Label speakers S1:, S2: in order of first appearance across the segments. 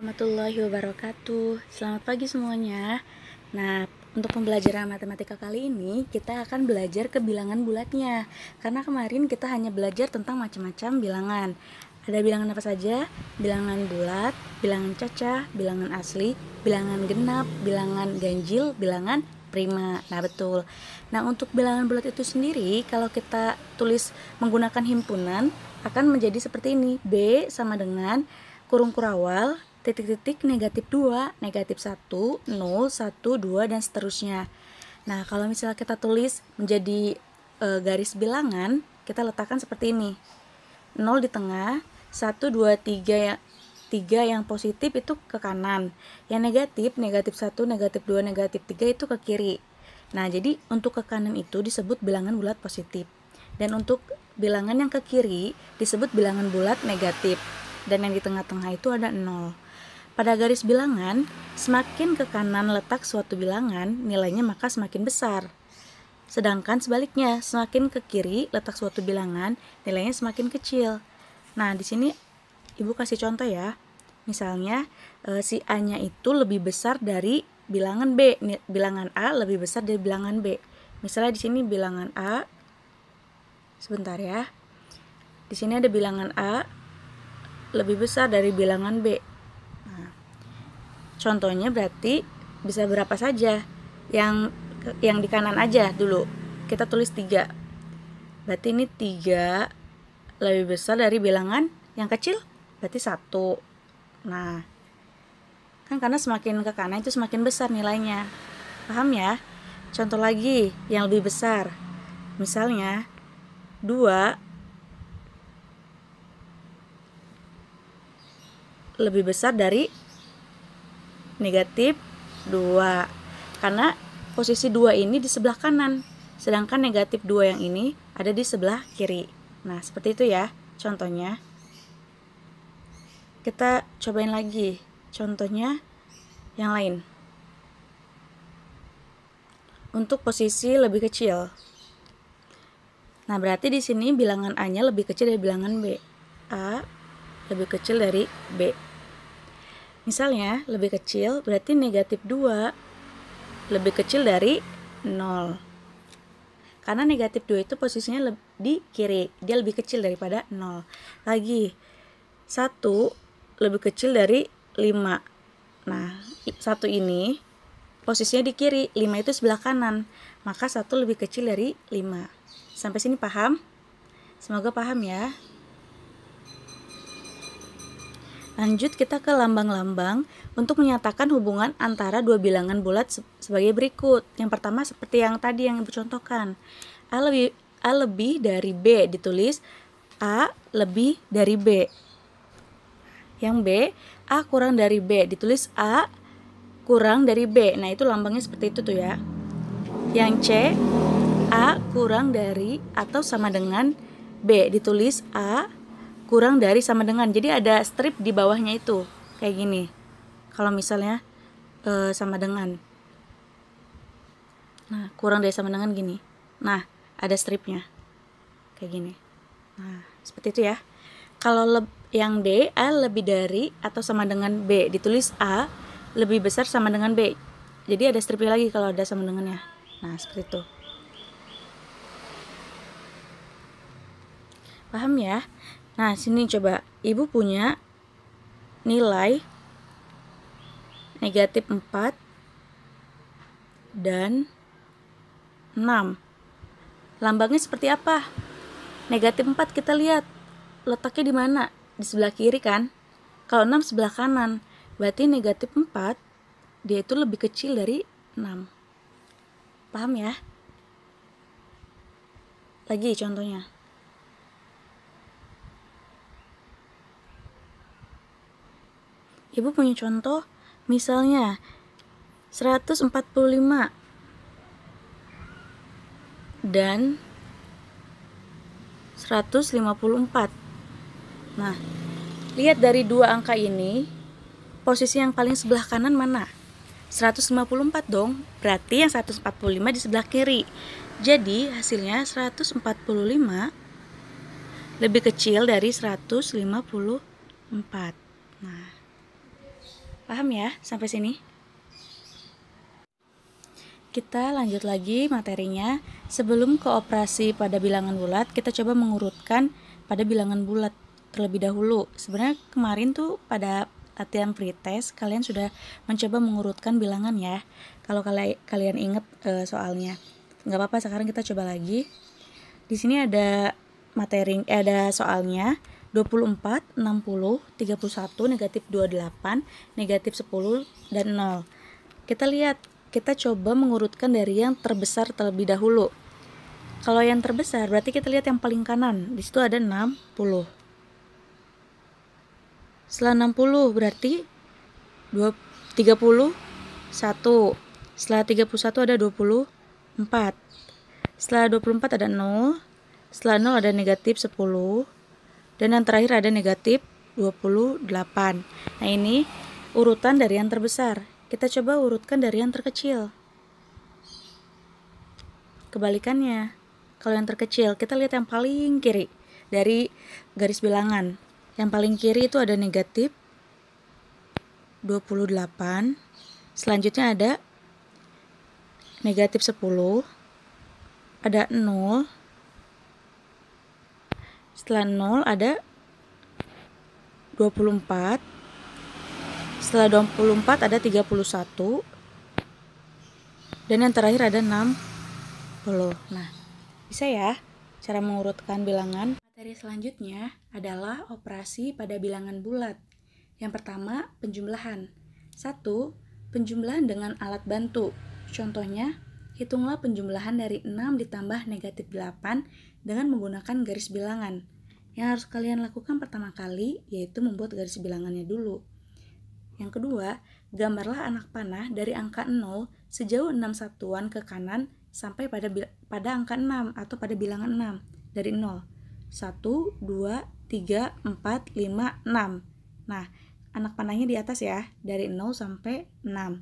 S1: Warahmatullahi wabarakatuh. Selamat pagi semuanya. Nah, untuk pembelajaran matematika kali ini kita akan belajar ke bilangan bulatnya. Karena kemarin kita hanya belajar tentang macam-macam bilangan. Ada bilangan apa saja? Bilangan bulat, bilangan cacah, bilangan asli, bilangan genap, bilangan ganjil, bilangan prima. Nah, betul. Nah, untuk bilangan bulat itu sendiri kalau kita tulis menggunakan himpunan akan menjadi seperti ini. B sama dengan kurung kurawal titik-titik negatif 2, negatif 1, 0, 1, 2, dan seterusnya. Nah, kalau misalnya kita tulis menjadi garis bilangan, kita letakkan seperti ini. 0 di tengah, 1, 2, 3, 3 yang positif itu ke kanan. Yang negatif, negatif 1, negatif 2, negatif 3 itu ke kiri. Nah, jadi untuk ke kanan itu disebut bilangan bulat positif. Dan untuk bilangan yang ke kiri disebut bilangan bulat negatif. Dan yang di tengah-tengah itu ada 0. Pada garis bilangan, semakin ke kanan letak suatu bilangan, nilainya maka semakin besar. Sedangkan sebaliknya, semakin ke kiri letak suatu bilangan, nilainya semakin kecil. Nah, di sini Ibu kasih contoh ya. Misalnya, si A-nya itu lebih besar dari bilangan B. Bilangan A lebih besar dari bilangan B. Misalnya di sini bilangan A. Sebentar ya. Di sini ada bilangan A lebih besar dari bilangan B. Contohnya berarti bisa berapa saja. Yang di kanan aja dulu. Kita tulis 3. Berarti ini 3 lebih besar dari bilangan yang kecil, berarti 1. Nah, kan karena semakin ke kanan itu semakin besar nilainya. Paham ya? Contoh lagi yang lebih besar. Misalnya 2 lebih besar dari negatif 2, karena posisi 2 ini di sebelah kanan, sedangkan negatif 2 yang ini ada di sebelah kiri. Nah, seperti itu ya contohnya. Kita cobain lagi contohnya yang lain. Untuk posisi lebih kecil. Nah, berarti di sini bilangan A-nya lebih kecil dari bilangan B. A lebih kecil dari B. Misalnya lebih kecil berarti negatif 2 lebih kecil dari 0. Karena negatif 2 itu posisinya di kiri, dia lebih kecil daripada 0. Lagi 1 lebih kecil dari 5. Nah, 1 ini posisinya di kiri, 5 itu sebelah kanan, maka 1 lebih kecil dari 5. Sampai sini paham? Semoga paham ya. Lanjut kita ke lambang-lambang untuk menyatakan hubungan antara dua bilangan bulat sebagai berikut. Yang pertama seperti yang tadi yang Ibu contohkan. A lebih dari B ditulis A lebih dari B. Yang B, A kurang dari B ditulis A kurang dari B. Nah, itu lambangnya seperti itu tuh ya. Yang C, A kurang dari atau sama dengan B ditulis A kurang dari sama dengan. Jadi ada strip di bawahnya itu kayak gini. Kalau misalnya sama dengan, nah kurang dari sama dengan gini. Nah, ada stripnya kayak gini. Nah, seperti itu ya. Kalau yang D, A lebih dari atau sama dengan B ditulis A lebih besar sama dengan B. Jadi ada stripnya lagi kalau ada sama dengannya. Nah, seperti itu. Paham ya? Nah, sini coba Ibu punya nilai negatif 4 dan 6. Lambangnya seperti apa? Negatif 4 kita lihat letaknya di mana? Di sebelah kiri kan? Kalau 6 sebelah kanan. Berarti negatif 4 dia itu lebih kecil dari 6. Paham ya? Lagi contohnya. Ibu punya contoh, misalnya 145 dan 154. Nah, lihat dari dua angka ini, posisi yang paling sebelah kanan mana? 154 dong, berarti yang 145 di sebelah kiri. Jadi hasilnya 145 lebih kecil dari 154. Nah, Paham ya sampai sini? Kita lanjut lagi materinya. Sebelum ke operasi pada bilangan bulat, kita coba mengurutkan pada bilangan bulat terlebih dahulu. Sebenarnya kemarin tuh pada latihan pretest kalian sudah mencoba mengurutkan bilangan ya. Kalau kalian ingat soalnya, nggak apa-apa, sekarang kita coba lagi. Di sini ada ada soalnya 24, 60, 31, negatif 28, negatif 10, dan 0. Kita lihat, kita coba mengurutkan dari yang terbesar terlebih dahulu. Kalau yang terbesar berarti kita lihat yang paling kanan. Di situ ada 60. Setelah 60 berarti 31. Setelah 31 ada 24. Setelah 24 ada 0. Setelah 0 ada negatif 10. Dan yang terakhir ada negatif 28. Nah, ini urutan dari yang terbesar. Kita coba urutkan dari yang terkecil. Kebalikannya, kalau yang terkecil, kita lihat yang paling kiri dari garis bilangan. Yang paling kiri itu ada negatif 28. Selanjutnya ada negatif 10. Ada 0. Setelah 0 ada 24. Setelah 24 ada 31. Dan yang terakhir ada 60. Nah, bisa ya cara mengurutkan bilangan. Materi selanjutnya adalah operasi pada bilangan bulat. Yang pertama, penjumlahan. 1. Penjumlahan dengan alat bantu. Contohnya, hitunglah penjumlahan dari 6 ditambah negatif 8 dengan menggunakan garis bilangan. Yang harus kalian lakukan pertama kali yaitu membuat garis bilangannya dulu. Yang kedua, gambarlah anak panah dari angka 0 sejauh 6 satuan ke kanan sampai pada angka 6 atau pada bilangan 6 dari 0. 1, 2, 3, 4, 5, 6. Nah, anak panahnya di atas ya, dari 0 sampai 6.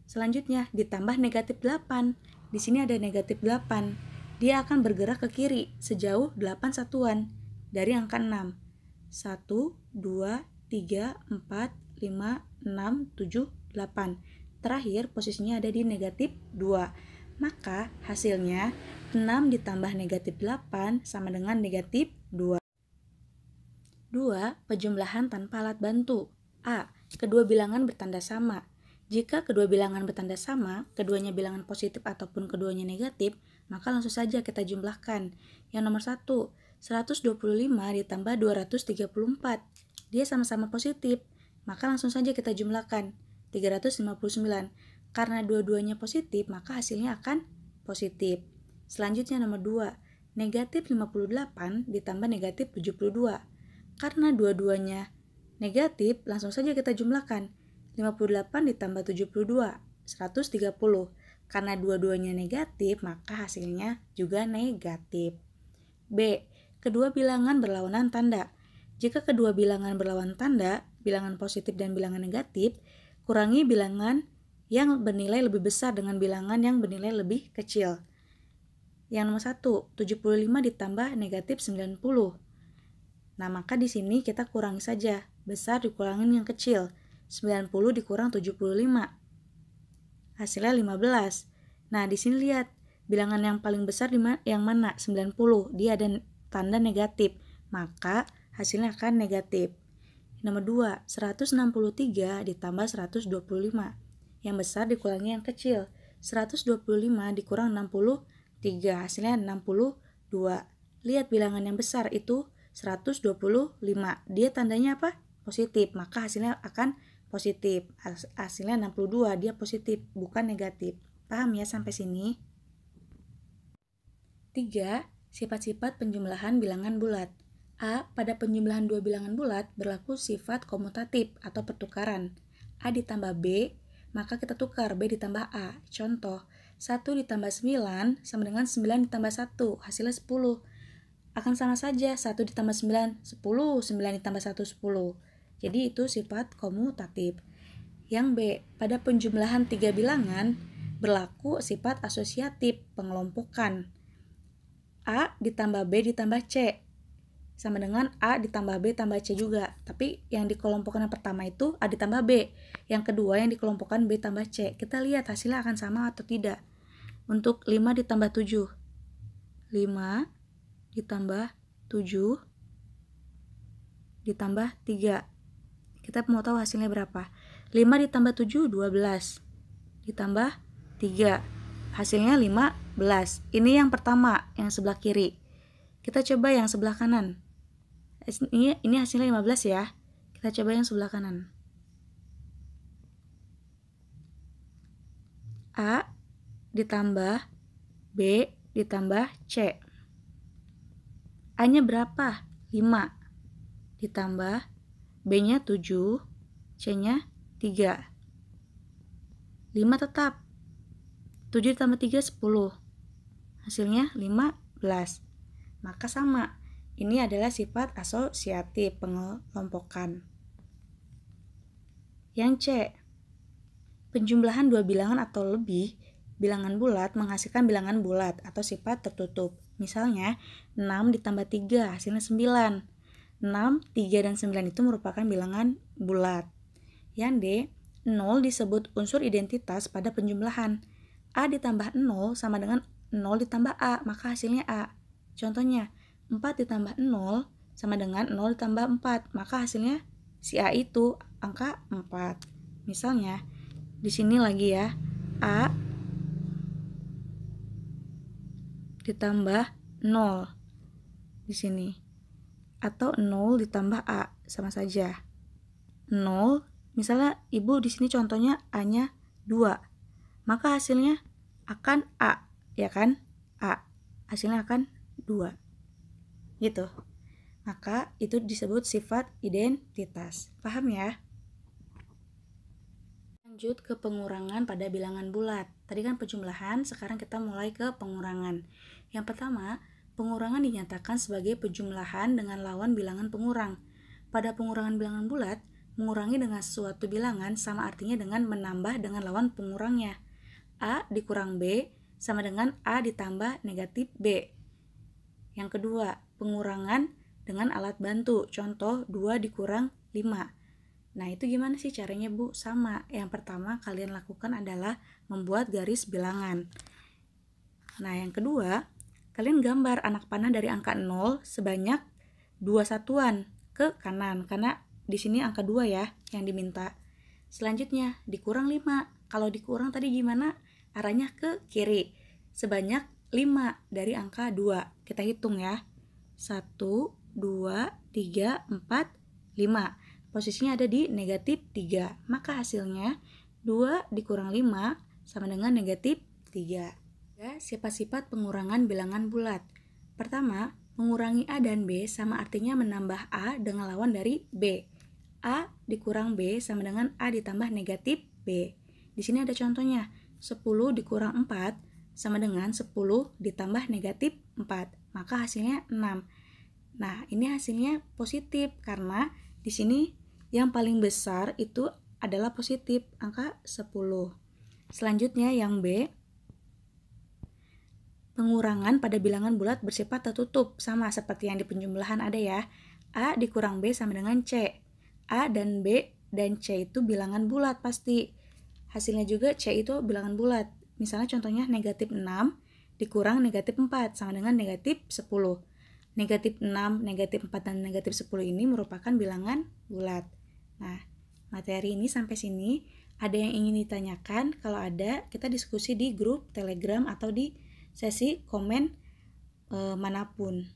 S1: Selanjutnya, ditambah negatif 8. Di sini ada negatif 8. Dia akan bergerak ke kiri sejauh 8 satuan dari angka 6. 1, 2, 3, 4, 5, 6, 7, 8. Terakhir, posisinya ada di negatif 2. Maka hasilnya 6 ditambah negatif 8 sama dengan negatif 2. 2. Penjumlahan tanpa alat bantu. A. Kedua bilangan bertanda sama. Jika kedua bilangan bertanda sama, keduanya bilangan positif ataupun keduanya negatif, maka langsung saja kita jumlahkan. Yang nomor 1, 125 ditambah 234. Dia sama-sama positif, maka langsung saja kita jumlahkan. 359. Karena dua-duanya positif, maka hasilnya akan positif. Selanjutnya nomor 2, negatif 58 ditambah negatif 72. Karena dua-duanya negatif, langsung saja kita jumlahkan. 58 ditambah 72, 130. Karena dua-duanya negatif, maka hasilnya juga negatif. B. Kedua bilangan berlawanan tanda. Jika kedua bilangan berlawan tanda, bilangan positif dan bilangan negatif, kurangi bilangan yang bernilai lebih besar dengan bilangan yang bernilai lebih kecil. Yang nomor 1, 75 ditambah negatif 90. Nah, maka di sini kita kurangi saja. Besar dikurangin yang kecil. 90 dikurang 75. Hasilnya 15. Nah, di sini lihat. Bilangan yang paling besar yang mana? 90. Dia ada tanda negatif. Maka hasilnya akan negatif. Nomor 2, 163 ditambah 125. Yang besar dikurangi yang kecil. 125 dikurang 63. Hasilnya 62. Lihat bilangan yang besar itu 125. Dia tandanya apa? Positif. Maka hasilnya akan positif. Hasilnya 62. Dia positif, bukan negatif. Paham ya sampai sini? 3. Sifat-sifat penjumlahan bilangan bulat. A. Pada penjumlahan dua bilangan bulat berlaku sifat komutatif atau pertukaran. A ditambah B, maka kita tukar B ditambah A. Contoh, 1 ditambah 9 sama dengan 9 ditambah 1, hasilnya 10. Akan sama saja, 1 ditambah 9, 10, 9 ditambah 1, 10. Jadi itu sifat komutatif. Yang B, pada penjumlahan 3 bilangan berlaku sifat asosiatif, pengelompokan. A ditambah B ditambah C. sama dengan A ditambah B tambah C juga. Tapi yang dikelompokkan yang pertama itu A ditambah B. Yang kedua yang dikelompokkan B tambah C. Kita lihat hasilnya akan sama atau tidak. Untuk 5 ditambah 7. 5 ditambah 7 ditambah 3. Kita mau tahu hasilnya berapa. 5 ditambah 7, 12. Ditambah 3. Hasilnya 15. Ini yang pertama, yang sebelah kiri. Kita coba yang sebelah kanan. Ini hasilnya 15 ya. Kita coba yang sebelah kanan. A ditambah B ditambah C. A-nya berapa? 5. Ditambah B-nya 7, C-nya 3. 5 tetap. 7 ditambah 3, 10. Hasilnya 15. Maka sama. Ini adalah sifat asosiatif, pengelompokan. Yang C. Penjumlahan dua bilangan atau lebih bilangan bulat menghasilkan bilangan bulat atau sifat tertutup. Misalnya, 6 ditambah 3 hasilnya 9. 6, 3, dan 9 itu merupakan bilangan bulat. Yang D, 0 disebut unsur identitas pada penjumlahan. A ditambah 0 sama dengan 0 ditambah A, maka hasilnya A. Contohnya, 4 ditambah 0 sama dengan 0 ditambah 4, maka hasilnya si A itu angka 4. Misalnya, di sini lagi ya, A ditambah 0 di sini. Atau 0 ditambah A, sama saja. 0, misalnya ibu di sini contohnya A-nya 2. Maka hasilnya akan A, ya kan? A. Hasilnya akan 2. Gitu. Maka itu disebut sifat identitas. Paham ya? Lanjut ke pengurangan pada bilangan bulat. Tadi kan penjumlahan, sekarang kita mulai ke pengurangan. Yang pertama, pengurangan dinyatakan sebagai penjumlahan dengan lawan bilangan pengurang. Pada pengurangan bilangan bulat, mengurangi dengan suatu bilangan sama artinya dengan menambah dengan lawan pengurangnya. A dikurang B sama dengan A ditambah negatif B. Yang kedua, pengurangan dengan alat bantu. Contoh 2 dikurang 5. Nah, itu gimana sih caranya, Bu? Sama. Yang pertama kalian lakukan adalah membuat garis bilangan. Nah, yang kedua, kalian gambar anak panah dari angka 0 sebanyak 2 satuan ke kanan, karena di sini angka 2 ya yang diminta. Selanjutnya, dikurang 5. Kalau dikurang tadi gimana? Arahnya ke kiri. Sebanyak 5 dari angka 2. Kita hitung ya. 1, 2, 3, 4, 5. Posisinya ada di negatif 3. Maka hasilnya 2 dikurang 5 sama dengan negatif 3. Sifat-sifat pengurangan bilangan bulat. Pertama, mengurangi A dan B sama artinya menambah A dengan lawan dari B. A dikurang B sama dengan A ditambah negatif B. Di sini ada contohnya, 10 dikurang 4 sama dengan 10 ditambah negatif 4. Maka hasilnya 6. Nah, ini hasilnya positif karena di sini yang paling besar itu adalah positif, angka 10. Selanjutnya yang B, pengurangan pada bilangan bulat bersifat tertutup, sama seperti yang di penjumlahan ada ya. A dikurang B sama dengan C. A dan B dan C itu bilangan bulat pasti. Hasilnya juga C itu bilangan bulat. Misalnya contohnya negatif 6 dikurang negatif 4 sama dengan negatif 10. Negatif 6, negatif 4, dan negatif 10 ini merupakan bilangan bulat. Nah, materi ini sampai sini. Ada yang ingin ditanyakan? Kalau ada, kita diskusi di grup Telegram atau di sesi komen manapun.